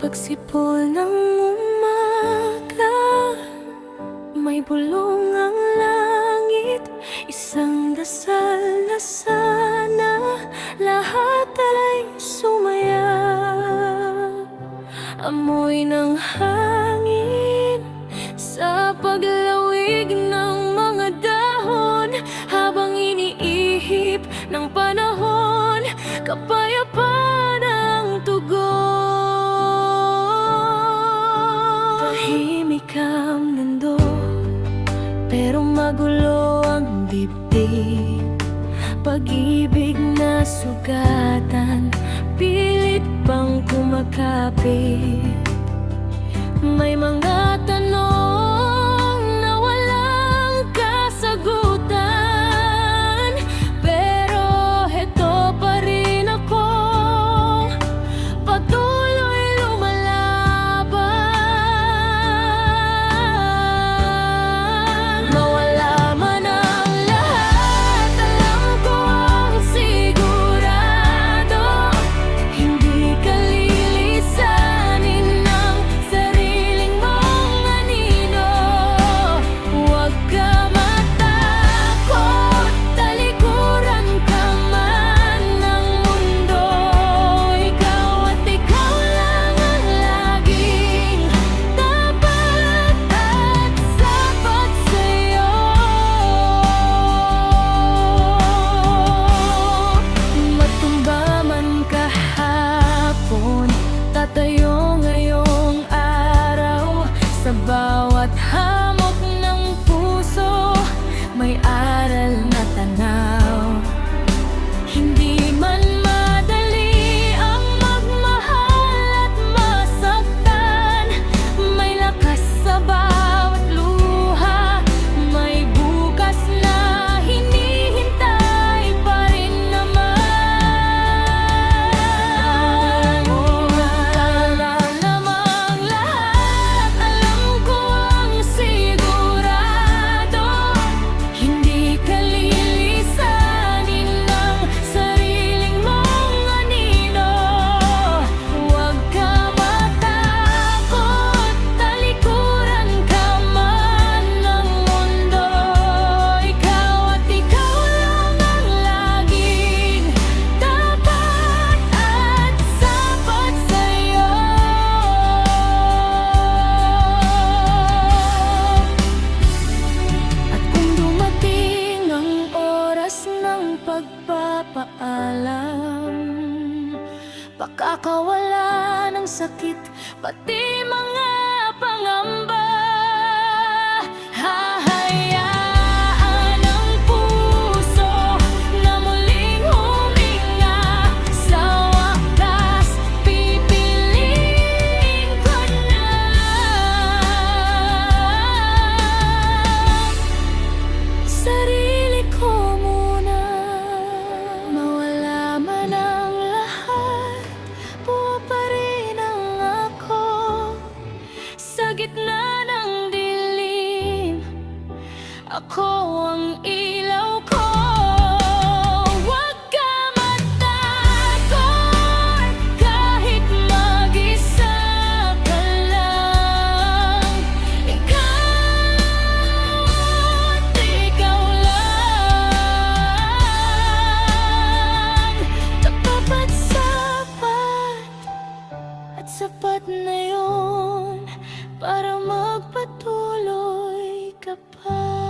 Pagsipol ng umaga, may bulong ang langit. Isang dasal na sana lahat ay sumaya. Amoy ng hangin sa paglawig ng mga dahon, habang iniihip ng panahon, kapayapaan ang tugon. Tahimik ang mundo, pero magulo ang dibdib. Pag-ibig na sugatan, pilit pang kumakapit. May mga tanong na walang kasagutan, pero heto pa rin ako, patuloy lumalaban. Mawala man ang lahat, alam ko ang sigurado, hindi ka lilisanin ng sariling mong anino. Huwag ka matakot, talikuran ka man ng mundo. Ikaw at ikaw lang ang laging tapat at sapat sa'yo. Matumba man kahapon, tatayo ngayong araw. Sa bawat hamok ng puso, may aral na tanaw. Hindi man madali ang magmahal at masaktan, may lakas sa bawat luha, may bukas na hinihintay pa rin naman. Wala namang lahat, alam ko ang sigurado, hindi ka lilisanin ng sariling mong anino. Huwag ka matakot, talikuran ka man ng mundo. Ikaw at ikaw lang ang laging tapat at sapat sa'yo. At kung dumating ang oras ng pagpapaalam, pakakawala ng sakit, pati mga pangamba, hahayaan ang puso na muling huminga. Sa wakas, pipiliin ko na sarili ko muna. Mawala man ang lahat, buo pa rin ang ako. Sa gitna ng dilim, ako ang ilaw ko. Huwag ka matakot, kahit mag-isa ka lang. Ikaw at ikaw lang, tapat at sapat na yun, para magpatuloy ka pa.